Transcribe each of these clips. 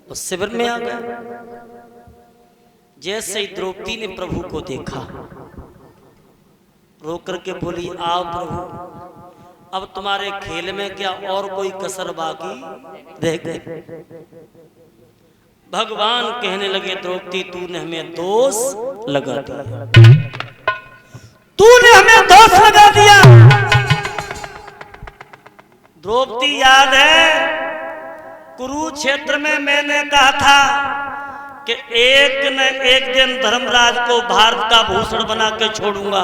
उस शिविर में आ गए। जैसे ही द्रौपदी ने प्रभु को देखा, रो करके बोली, आओ प्रभु, अब तुम्हारे खेल में क्या और कोई कसर बाकी रह गई? भगवान कहने लगे, द्रौपदी तूने हमें दोष लगा दिया, तूने हमें दोष लगा दिया। द्रौपदी याद है, कुरुक्षेत्र में मैंने कहा था कि एक न एक दिन धर्मराज को भारत का भूषण बना के छोड़ूंगा,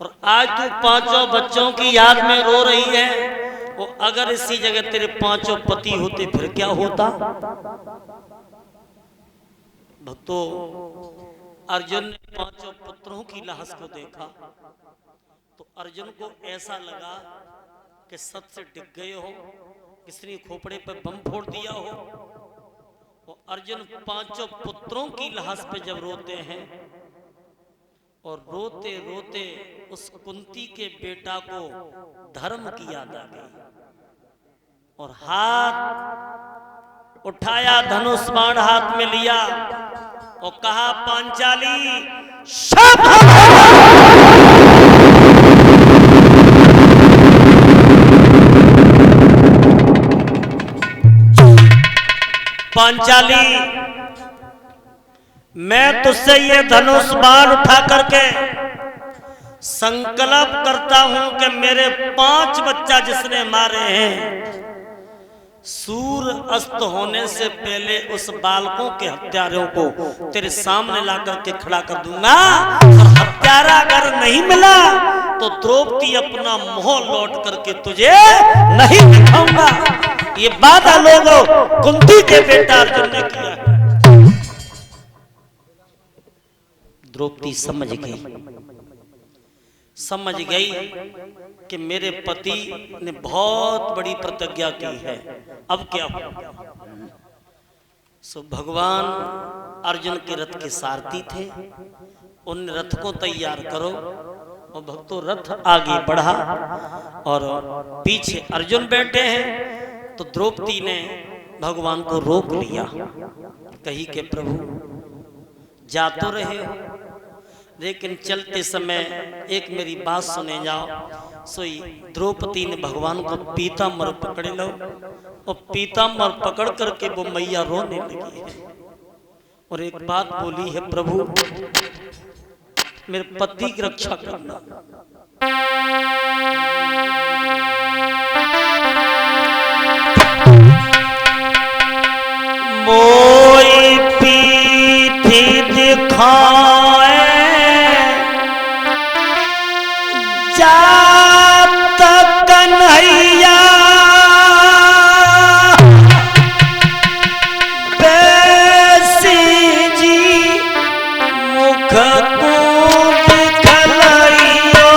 और आज तू पांचों बच्चों की याद में रो रही है। वो अगर इसी जगह तेरे पांचों पति होते फिर क्या होता? भक्तों, अर्जुन ने पांचों पुत्रों की लाश को देखा तो अर्जुन को ऐसा लगा कि सत से डिग गए हो, किसी ने खोपड़े पर बम फोड़ दिया हो। और अर्जुन पांचों पुत्रों की लाश पे जब रोते हैं और रोते रोते उस कुंती के बेटा को धर्म की याद आ गई और हाथ उठाया, धनुष बाण हाथ में लिया और कहा, पांचाली पांचाली, मैं तुझसे ये धनुष बाण उठा करके संकल्प करता हूं कि मेरे 5 बच्चा जिसने मारे हैं, सूर्य अस्त होने से पहले उस बालकों के हत्यारों को तेरे सामने लाकर के खड़ा कर दूंगा। और हत्यारा अगर नहीं मिला तो द्रौपदी अपना मुंह लौट करके तुझे नहीं दिखाऊंगा। ये वादा लोगों कुंती के बेटा अर्जुन ने किया है। द्रौपदी समझ गई कि मेरे पति ने बहुत बड़ी प्रतिज्ञा की है, अब क्या होगा। सो भगवान अर्जुन के रथ के सारथी थे, उन रथ को तैयार करो। और भक्तों, रथ आगे बढ़ा और पीछे अर्जुन बैठे हैं। तो द्रौपदी ने भगवान को रोक लिया, कही कि प्रभु जा तो रहे हो, लेकिन चलते समय एक मेरी बात सुने जाओ। सोई द्रौपदी ने भगवान को पीताम्बर पकड़ लो और पीताम्बर पकड़ करके वो मैया रोने लगी है और एक बात बोली है, प्रभु मेरे पति की रक्षा करना। मोई पीठी दिखाए जात कन्हैया, बेसी जी मुख को दिखलाइयो।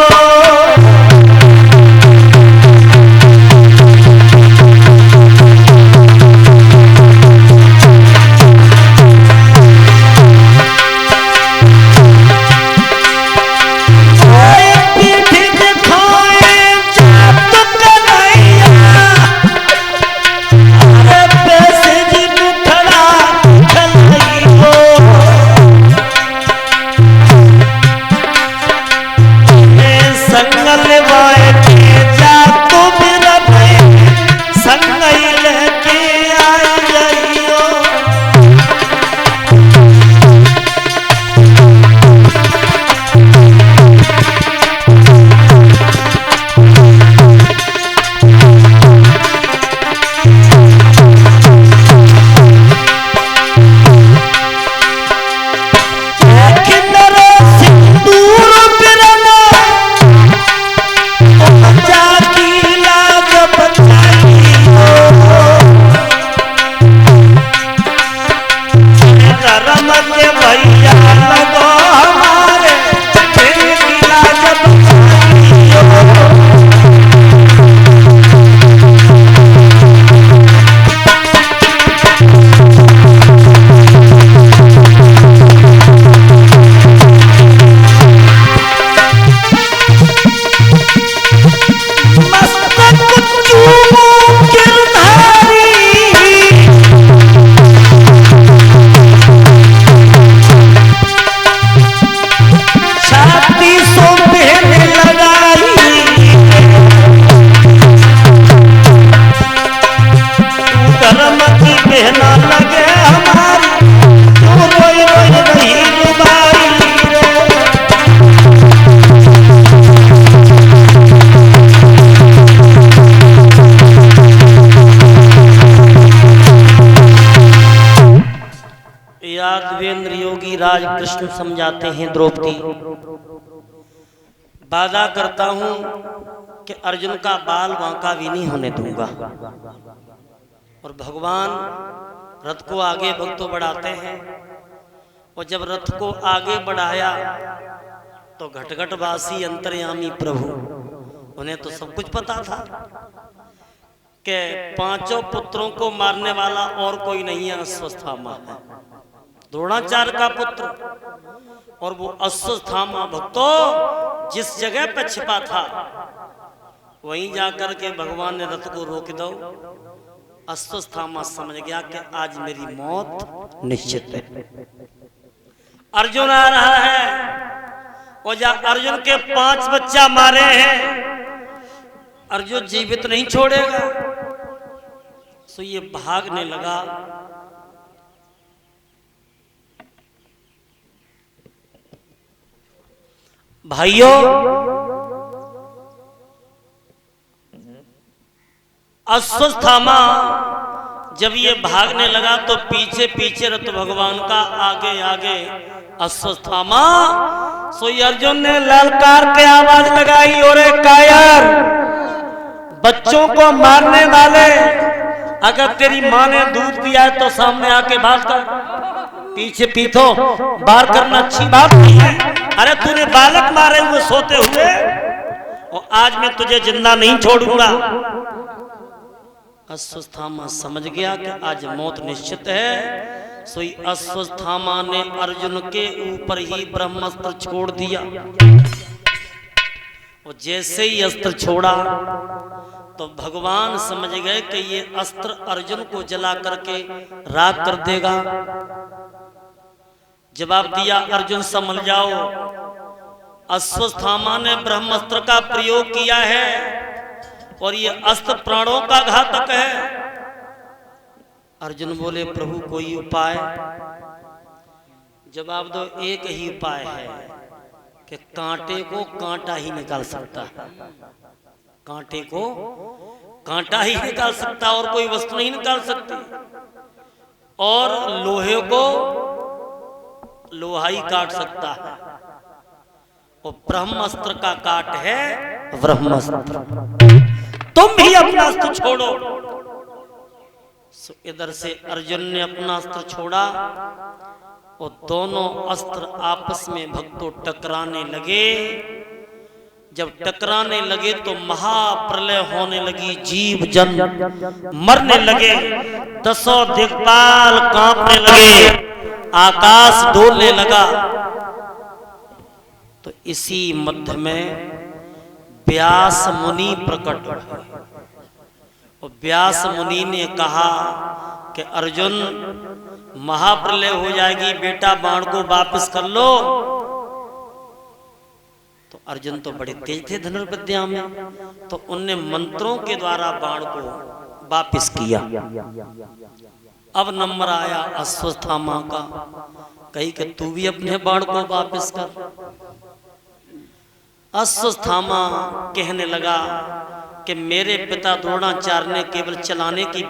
यादवेंद्र योगी राज कृष्ण समझाते हैं द्रौपदी, वादा करता हूं कि अर्जुन का बाल बांका भी नहीं होने दूंगा। और भगवान रथ को आगे भक्तों बढ़ाते हैं, और जब रथ को आगे बढ़ाया तो घटघटवासी अंतर्यामी प्रभु, उन्हें तो सब कुछ पता था कि पांचों पुत्रों को मारने वाला और कोई नहीं है, अश्वत्थामा है, द्रोणाचार्य का पुत्र। और वो अश्वत्थामा भक्तों जिस जगह पर छिपा था वहीं जाकर के भगवान ने रथ को रोक दो। अश्वत्थामा समझ गया कि आज मेरी मौत निश्चित है। अर्जुन आ रहा है, और जब अर्जुन के 5 बच्चा मारे हैं, अर्जुन जीवित नहीं छोड़ेगा। सो ये भागने लगा। भाइयों, अश्वत्थामा जब ये भागने लगा तो पीछे पीछे रथ भगवान का, आगे आगे अश्वत्थामा। सो अर्जुन ने ललकार के आवाज लगाई, और कायर, बच्चों को मारने वाले, अगर तेरी माँ ने दूध दिया है तो सामने आके बात कर, पीछे पीछो बाहर करना अच्छी बात नहीं है। अरे तूने बालक मारे हुए सोते हुए, और आज मैं तुझे जिंदा नहीं छोड़ूंगा। अश्वत्थामा समझ गया कि आज मौत निश्चित है। सोई अश्वत्थामा ने अर्जुन के ऊपर ही ब्रह्मास्त्र छोड़ दिया, और जैसे ही अस्त्र छोड़ा तो भगवान समझ गए कि ये अस्त्र अर्जुन को जला करके राख कर देगा। जवाब दिया, अर्जुन समझ जाओ, अश्वत्थामा ने ब्रह्मास्त्र का प्रयोग किया है, और ये अस्त्र प्राणों का घातक है। अर्जुन बोले, प्रभु कोई उपाय? जवाब दो, एक ही उपाय है कि कांटे को कांटा ही निकाल सकता है, कांटे को कांटा ही निकाल सकता, और कोई वस्तु नहीं निकाल सकती, और लोहे को लोहा ही काट सकता है, और ब्रह्मास्त्र का काट है ब्रह्मास्त्र। तुम भी अपना अस्त्र छोड़ो। इधर से अर्जुन ने अपना अस्त्र छोड़ा, और दोनों अस्त्र आपस में भक्तों टकराने लगे। जब टकराने लगे तो महाप्रलय होने लगी, जीव जन मरने लगे, 10 दिक्पाल कांपने लगे, आकाश डोलने लगा। तो इसी मध्य में व्यास मुनि प्रकट हुए, और व्यास मुनि ने कहा कि अर्जुन, महाप्रलय हो जाएगी, बेटा बाण को वापस कर लो। तो अर्जुन तो बड़े तेज थे धनुर्विद्या में, तो उनने मंत्रों के द्वारा बाण को वापस किया। अब नंबर आया अश्वत्थामा का, कही कि तू भी अपने बाण को वापस कर। अश्वत्थामा कहने लगा कि मेरे पिता द्रोणाचार्य ने केवल चलाने की